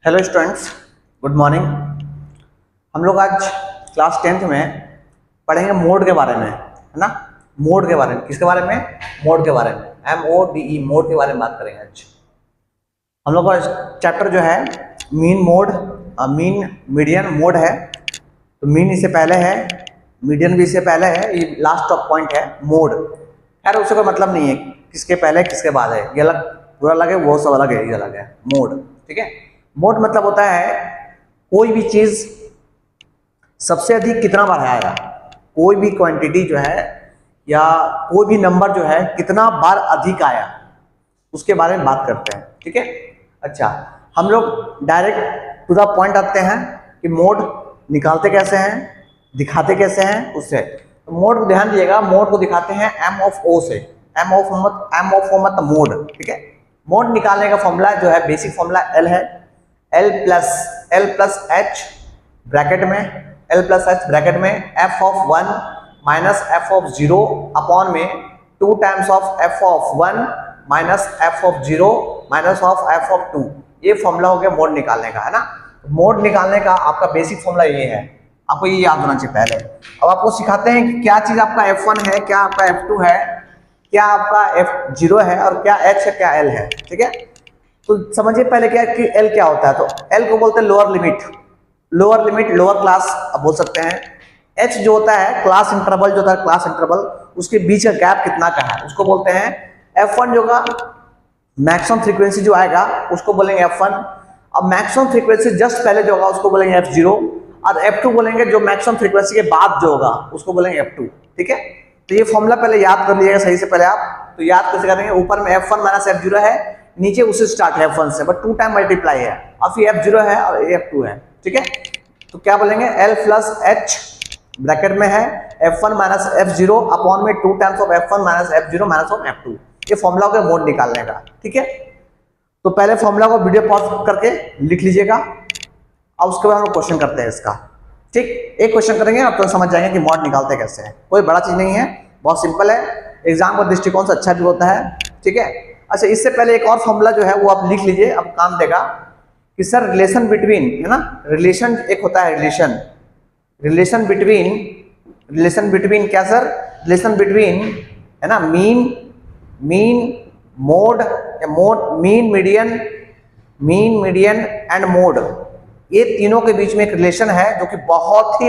Hello students, good morning. हम लोग आज क्लास 10th में पढ़ेंगे मोड के बारे में, है ना। मोड के बारे में, किसके बारे में? मोड के बारे में, MODE, मोड के बारे में बात करेंगे आज। हम लोग का चैप्टर जो है mean mode, mean median mode है। तो मीन इससे पहले है, मीडियन भी इससे पहले है, ये लास्ट ऑफ पॉइंट है मोड। यार उससे कोई मतलब नहीं है किसके पहले किसके बाद है, ये अलग पूरा अलग है, वो सब अलग है, ये अलग है मोड, ठीक है। मोड मतलब होता है कोई भी चीज सबसे अधिक कितना बार आएगा, कोई भी क्वांटिटी जो है या कोई भी नंबर जो है कितना बार अधिक आया, उसके बारे में बात करते हैं, ठीक है। अच्छा, हम लोग डायरेक्ट टू द पॉइंट आते हैं कि मोड निकालते कैसे हैं, दिखाते कैसे हैं उससे। तो मोड को ध्यान दीजिएगा, मोड को दिखाते हैं M of O से। M of O मतलब मोड, ठीक है। मोड निकालने का फॉर्मूला जो है, बेसिक फॉर्मूला L है, L प्लस H ब्रैकेट में, L प्लस H ब्रैकेट में f of 1 minus f of 0 upon में 2 times of f of 1 minus f of 0 minus of f of 2। ये फॉर्मूला हो गया मोड निकालने का, है ना। मोड निकालने का आपका बेसिक फॉर्मूला ये है, आपको ये याद होना चाहिए पहले। अब आपको सिखाते हैं कि क्या चीज आपका F1 है, क्या आपका F2 है, क्या आपका F0 है और क्या H है, क्या L है, ठीक है। तो समझिए पहले क्या कि L क्या होता है। तो L को बोलते हैं लोअर लिमिट, लोअर क्लास आप बोल सकते हैं। H जो होता है क्लास इंटरवल, जो होता है क्लास इंटरवल, उसके बीच का गैप कितना का है, उसको बोलते हैं F1। जो होगा मैक्सिमम फ्रीक्वेंसी जो आएगा उसको बोलेंगे F1। अब मैक्सिमम फ्रीक्वेंसी जस्ट पहले जो होगा उसको बोलेंगे F0, और F2 बोलेंगे जो मैक्सिमम फ्रीक्वेंसी के बाद जो होगा उसको बोलेंगे F2, ठीक है। तो ये फॉर्मूला पहले याद कर लीजिएगा सही से पहले आप। तो याद कैसे करेंगे, ऊपर में F1 माइनस F0 है, नीचे उससे स्टार्ट है F1 से, बट 2 टाइम मल्टीप्लाई है, और फिर F0 है और F2 है, ठीक है। तो क्या बोलेंगे, L प्लस H ब्रैकेट में है F1 माइनस F0 अपॉन में 2 times of F1 minus F0 minus of F2। ये फॉर्मूला हो गया मोड निकालने का, ठीक है। तो पहले फॉर्मूला को वीडियो पॉज करके लिख लीजिएगा, और उसके बाद हम क्वेश्चन करते हैं इसका, ठीक। एक क्वेश्चन करेंगे आप तो समझ जाएंगे कि मोड निकालते कैसे हैं। कोई बड़ा चीज नहीं है, बहुत सिंपल है, एग्जाम का दृष्टिकोण से अच्छा भी होता है, ठीक है। अच्छा, इससे पहले एक और फॉर्मूला जो है वो आप लिख लीजिए, अब काम देगा कि सर रिलेशन बिटवीन, है ना, रिलेशन एक होता है, रिलेशन बिटवीन क्या सर, रिलेशन बिटवीन, है ना, मीन मोड या मीन मीडियन एंड मोड, ये तीनों के बीच में एक रिलेशन है जो कि बहुत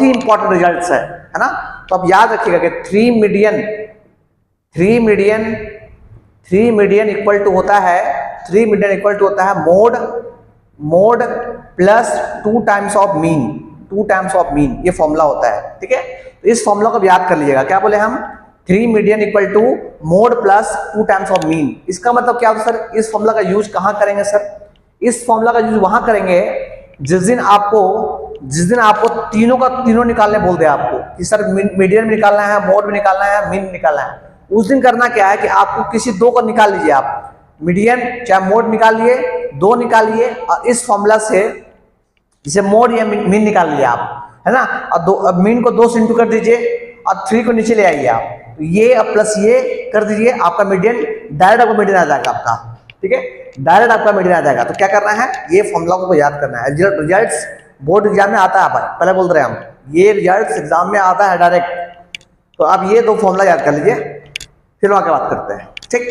ही इंपॉर्टेंट रिजल्ट्स है ना। तो अब याद रखिएगा कि 3 मीडियन इक्वल टू होता है mode plus 2 times of mean, ये फॉर्मूला होता है, ठीक है। तो इस फॉर्मूला को याद कर लीजिएगा, क्या बोले हम, 3 median equal to mode plus 2 times of mean. इसका मतलब क्या होता है सर, इस फॉर्मूला का यूज कहां करेंगे सर, इस फॉर्मूला का यूज वहां करेंगे जिस दिन आपको तीनों का तीनों निकालने बोल दे आपको कि सर मीडियन भी निकालना है, मोड भी निकालना है, मीन निकालना है। उस दिन करना क्या है कि आपको किसी दो को निकाल लीजिए, आप मीडियन चाहे मोड निकालिए, दो निकालिए, और इस फॉर्मूला से इसे मोड या मीन निकाल लिया आप, है ना। और मीन को 2 से इंटू कर दीजिए और 3 को नीचे ले आइए आप, तो ये अब प्लस ये कर दीजिए, आपका मीडियन डायरेक्ट आपको मीडियन आ जाएगा आपका, ठीक है, डायरेक्ट आपका मीडियन आ जाएगा। तो क्या करना है, ये फॉर्मूला को याद करना है। रिजल्ट्स बोर्ड एग्जाम में आता है, पहले बोल रहे हैं हम, ये रिजल्ट्स एग्जाम में आता है डायरेक्ट। तो आप ये 2 फॉर्मूला याद कर लीजिए, फिर वहां के बात करते हैं, ठीक।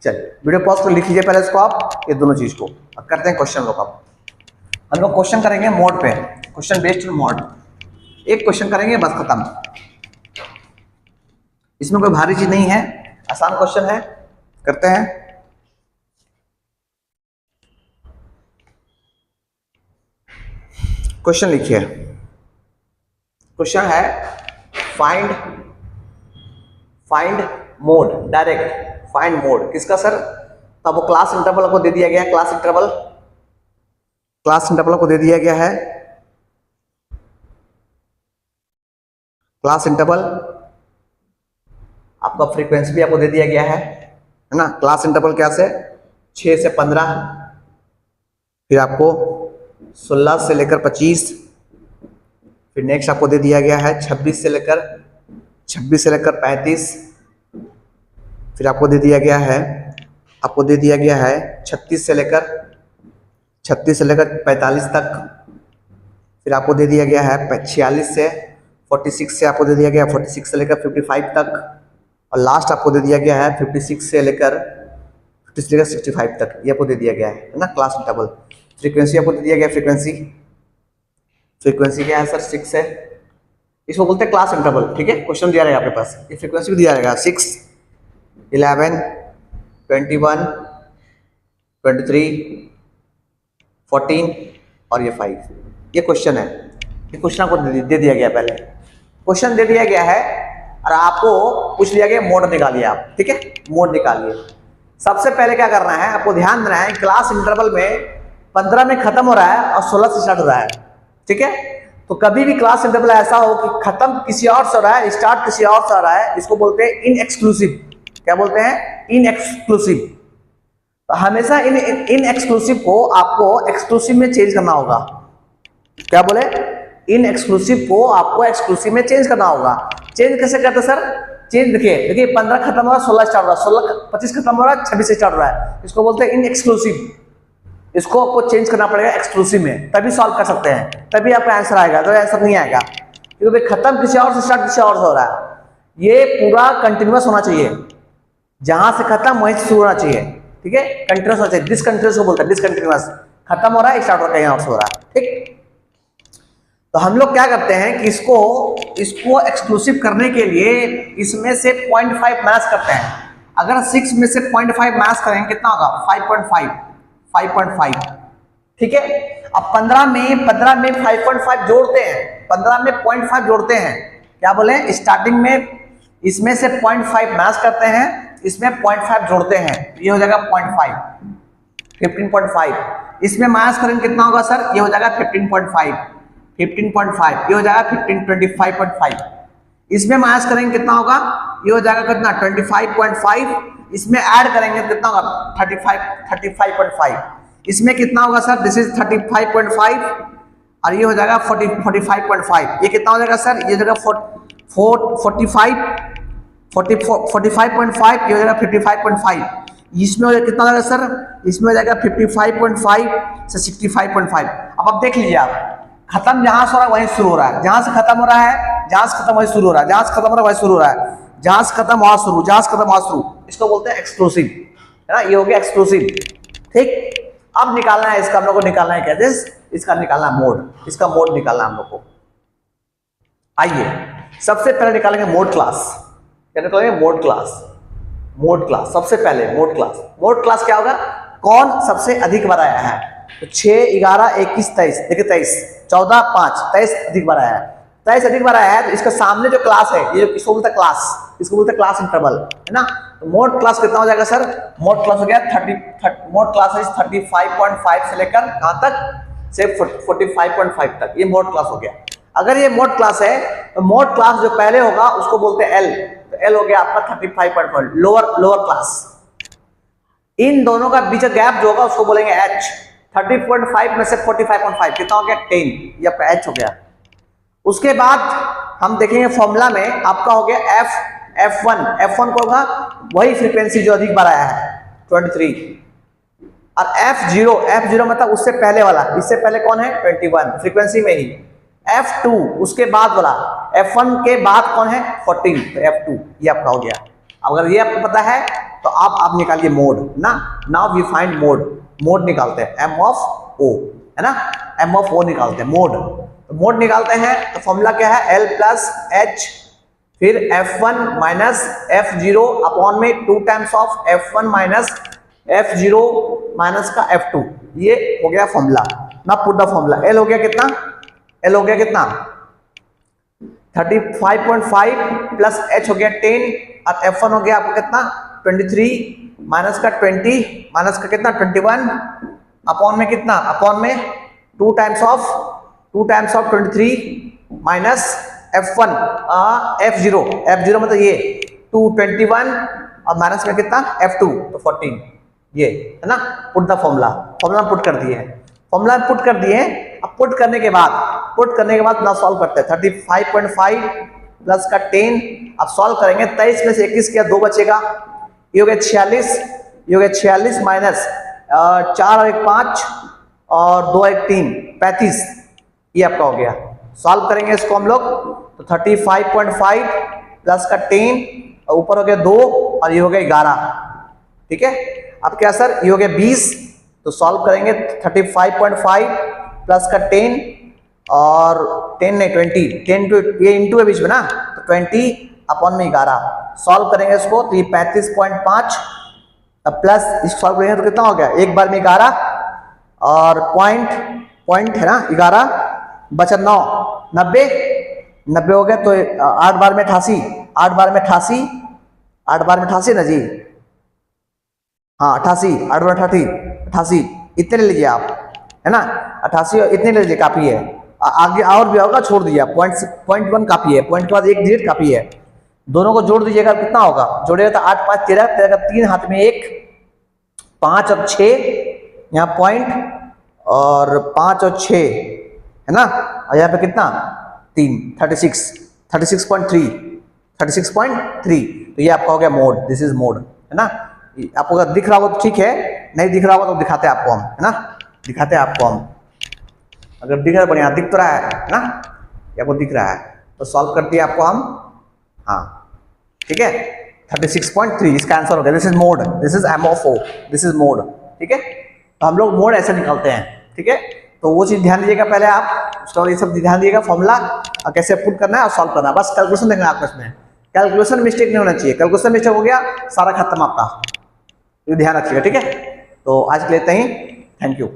चलिए वीडियो पॉज कर लिख लीजिए पहले इसको आप, ये दोनों चीज को। अब करते हैं क्वेश्चन लोग। अब हम लोग क्वेश्चन करेंगे मोड पे, क्वेश्चन बेस्ड ऑन मोड। एक क्वेश्चन करेंगे बस, खत्म। इसमें कोई भारी चीज नहीं है, आसान क्वेश्चन है, करते हैं। क्वेश्चन लिखिए, क्वेश्चन है find mode, direct find mode किसका सर। तब वो क्लास इंटरवल को दे दिया गया है, क्लास इंटरवल को दे दिया गया है, क्लास इंटरवल आपका फ्रीक्वेंसी भी आपको दे दिया गया है ना। क्लास इंटरवल क्या से 6 से 15, फिर आपको 16 से लेकर 25, फिर नेक्स्ट आपको दे दिया गया है 26 से लेकर 35, फिर आपको दे दिया गया है 36 से लेकर 36 से लेकर 45 तक। फिर आपको दे दिया गया है 46 से 46 से आपको दे दिया गया है 46 से लेकर 55 तक। और लास्ट आपको दे दिया गया है 56 से लेकर 65 तक। ये आपको दे दिया गया है ना क्लास इंटरवल। फ्रीक्वेंसी आपको दे दिया गया, फ्रीक्वेंसी क्या है सर 6 है। इसको बोलते हैं क्लास इंटरवल। ठीक है, क्वेश्चन दिया रहेगा आपके पास, ये फ्रीक्वेंसी भी दिया रहेगा 6, 11, 21, 23, 14 और ये 5। ये क्वेश्चन है, ये क्वेश्चन आपको दे दिया गया, पहले क्वेश्चन दे दिया गया है और आपको पूछ लिया गया मोड निकालिए आप। ठीक है, मोड निकालिए। सबसे पहले क्या करना है, आपको ध्यान देना है क्लास इंटरवल में 15 में खत्म हो रहा है और 16 से स्टार्ट हो रहा है। ठीक है, तो कभी भी क्लास इंटरवल ऐसा हो कि खत्म किसी और से हो रहा है, स्टार्ट किसी और से हो रहा है, इसको बोलते हैं इन एक्सक्लूसिव। क्या बोलते हैं? इन एक्सक्लूसिव। तो हमेशा इन एक्सक्लूसिव को आपको एक्सक्लूसिव में चेंज करना होगा। क्या बोले? इन एक्सक्लूसिव को आपको एक्सक्लूसिव में चेंज करना होगा। चेंज कैसे करते सर? चेंज देखिए 15 खत्म हो रहा है, 16 स्टार्ट हो रहा है, 25 खत्म हो रहा है, 26 से स्टार्ट हो रहा है, इसको बोलते हैं इन एक्सक्लूसिव। इसको आपको चेंज करना पड़ेगा एक्सक्लूसिव में, तभी सॉल्व कर सकते हैं, तभी आपका आंसर आएगा। तो आंसर नहीं आएगा क्योंकि खत्म किसी और से स्टार्ट किसी और से हो रहा है। ये पूरा कंटिन्यूअस होना चाहिए, जहां से खत्म वहीं से शुरू होना चाहिए। ठीक है, कंटिन्यूअस होना चाहिए। डिसकंटिन्यूअस को बोलते हैं डिसकंटिन्यूअस, खत्म हो रहा है स्टार्ट हो रहा है, कहीं और से हो रहा है। ठीक, तो हम लोग क्या करते हैं कि इसको एक्सक्लूसिव करने के लिए इसमें से 0.5 माइनस करते हैं। अगर 6 में से 0.5 माइनस करेंगे कितना होगा? 5.5। ठीक है, अब 15 में 5.5 जोड़ते हैं, 15 में 0.5 जोड़ते हैं। क्या बोले? स्टार्टिंग में इसमें से 0.5 माइनस करते हैं, इसमें 0.5 जोड़ते हैं, ये हो जाएगा 0.5, 15.5। इसमें माइनस करेंगे कितना होगा सर? ये हो जाएगा 15.5, ये हो जाएगा 25.5। इसमें माइनस करेंगे कितना होगा? ये हो जाएगा कितना? 25.5। इसमें ऐड करेंगे कितना होगा? 35.5। इसमें कितना होगा सर? दिस इज 35.5 और ये हो जाएगा 45.5। ये कितना हो जाएगा सर? ये हो जाएगा 45.5, ये हो जाएगा 55.5। इसमें हो जाएगा कितना हो जाएगा सर? इसमें हो जाएगा 55.5 से 65.5। अब आप देख लीजिए, आप खत्म जहां से हो रहा है वहीं शुरू हो रहा है, जहां से खत्म हो रहा है, जहां से खत्म वहीं शुरू हो रहा है, जहां से खत्म हो रहा है वहीं शुरू हो रहा है, जहां से खत्म वहां शुरू, जहां से खत्म वहां शुरू। इसको बोलते हैं एक्सक्लूसिव, है ना? ये हो गया एक्सक्लूसिव। ठीक, अब निकालना है इसका, हम लोग को निकालना है क्या? इसका निकालना है मोड, इसका मोड निकालना है हम लोग को। आइए सबसे पहले निकालेंगे मोड क्लास। क्या निकालेंगे? Mode class. मोड क्लास सबसे पहले, मोड क्लास। मोड क्लास क्या होगा? कौन सबसे अधिक बार आया है? तो 6, 11, 21, 23। देखिए 23, 14, 5, 23 अधिक बार आया है। 23 अधिक बार आया है, तो इसका सामने जो क्लास है, ये इसको बोलते हैं क्लास, इसको बोलते हैं क्लास इंटरवल, है ना? तो मोड क्लास कितना हो जाएगा सर? मोड क्लास हो गया मोड क्लास है 35.5 से लेकर कहां तक? से 45.5 तक। ये मोड क्लास हो गया। अगर ये मोड क्लास है तो मोड क्लास जो पहले होगा उसको बोलते हैं एल। तो एल हो गया आपका 35.5, लोअर क्लास। इन दोनों का बीच गैप जो होगा उसको बोलेंगे एच। 30.5 में से 45.5 कितना हो गया? 10, ये आपका एच हो गया। उसके बाद हम देखेंगे फॉर्मूला में आपका हो गया F1 को होगा वही फ्रीक्वेंसी जो अधिक बार आया है 23, और F0 मतलब उससे पहले वाला, इससे पहले कौन है? 21 फ्रीक्वेंसी में ही। F2 उसके बाद वाला, F1 के बाद कौन है? 14, तो F2 ये आपका हो गया। अगर ये आपको पता है तो आप निकालिए मोड ना। नाउ वी फाइंड मोड निकालते हैं, M of O, है ना? M of O निकालते हैं मोड। तो मोड निकालते हैं तो फॉर्मूला क्या है? L प्लस H, फिर F1 माइनस F0 अपॉन में 2 times of F1 minus F0 minus का F2। ये हो गया फॉर्मूला। ना पुट द फॉर्मूला। L हो गया कितना? L हो गया कितना? 35.5 प्लस H हो गया 10 और F1 हो गया आपको कितना? 23 माइनस का 20 माइनस का कितना? 21 अपॉन में कितना? अपॉन में 2 times of 23 minus F1 F0 मतलब ये 221 और माइनस में कितना? F2 तो 14, ये है ना? पुट द फॉर्मूला पुट कर दिए हैं, फॉर्मूला पुट कर दिए। अब पुट करने के बाद ना सॉल्व करते हैं। 35.5 प्लस का 10, अब सॉल्व करेंगे। 23 में से 21 किया 2 बचेगा, ये हो गया 46, ये हो गया 46 माइनस 4 और 1 5 और 2 1 3 35, ये आपका हो गया। सॉल्व करेंगे इसको हम लोग तो 35.5 प्लस का 10 और ऊपर हो गया 2 और ये हो गया 11, ठीक है। अब क्या सर, ये हो गया 20, तो सॉल्व करेंगे 35.5 प्लस का 10 और 10 नहीं 20, 10 टू ये इंटू है बीच में ना, तो 20 अपॉन में 11। सॉल्व करेंगे इसको तो ये 35.5 प्लस इस सॉल्व करेंगे तो कितना हो गया, एक बार में 11 और पॉइंट है ना 11 बचा 9, 90 हो गया। तो 8 बार में 88, 8 बार में 88, 8 बार में 88 ना जी, हाँ 88, 8 बार 88, इतने ले लीजिए आप, है ना 88 इतने ले लीजिए, काफी है। आगे और भी होगा, छोड़ दीजिए। पॉइंट 1 काफी है, पॉइंट के बाद एक डिजिट काफी है। दोनों को जोड़ दीजिएगा, कितना होगा, जोड़ेगा तो 8 5 13, 13 का 3 हाथ में 1, 5 और 6 यहाँ पॉइंट और 5 और 6 है ना, और यहाँ पे कितना 3, 36.3, तो ये आपका हो गया मोड। दिस इज मोड, है ना। आपको अगर दिख रहा होगा तो ठीक है, नहीं दिख रहा होगा तो दिखाते हैं आपको हम, है ना, दिखाते हैं आपको हम। अगर दिख रहा है बढ़िया, दिख तो रहा है ना, ये आपको दिख रहा है तो सॉल्व कर दिया आपको हम, हाँ ठीक है। 36.3 इसका आंसर हो गया। This is mode, this is MO4, this is mode, ठीक है। तो हम लोग मोड ऐसे निकालते हैं, ठीक है। तो वो चीज ध्यान दीजिएगा पहले आप, उसका ये सब ध्यान दीजिएगा, फॉर्मूला और कैसे पुट करना है और सॉल्व करना है, बस कैलकुलेशन देखना है आपको। इसमें कैलकुलेशन मिस्टेक नहीं होना चाहिए, कैलकुलेशन मिस्टेक हो गया सारा खत्म आपका, ये ध्यान रखिएगा, ठीक है। तो आज के लिए इतना ही, थैंक यू।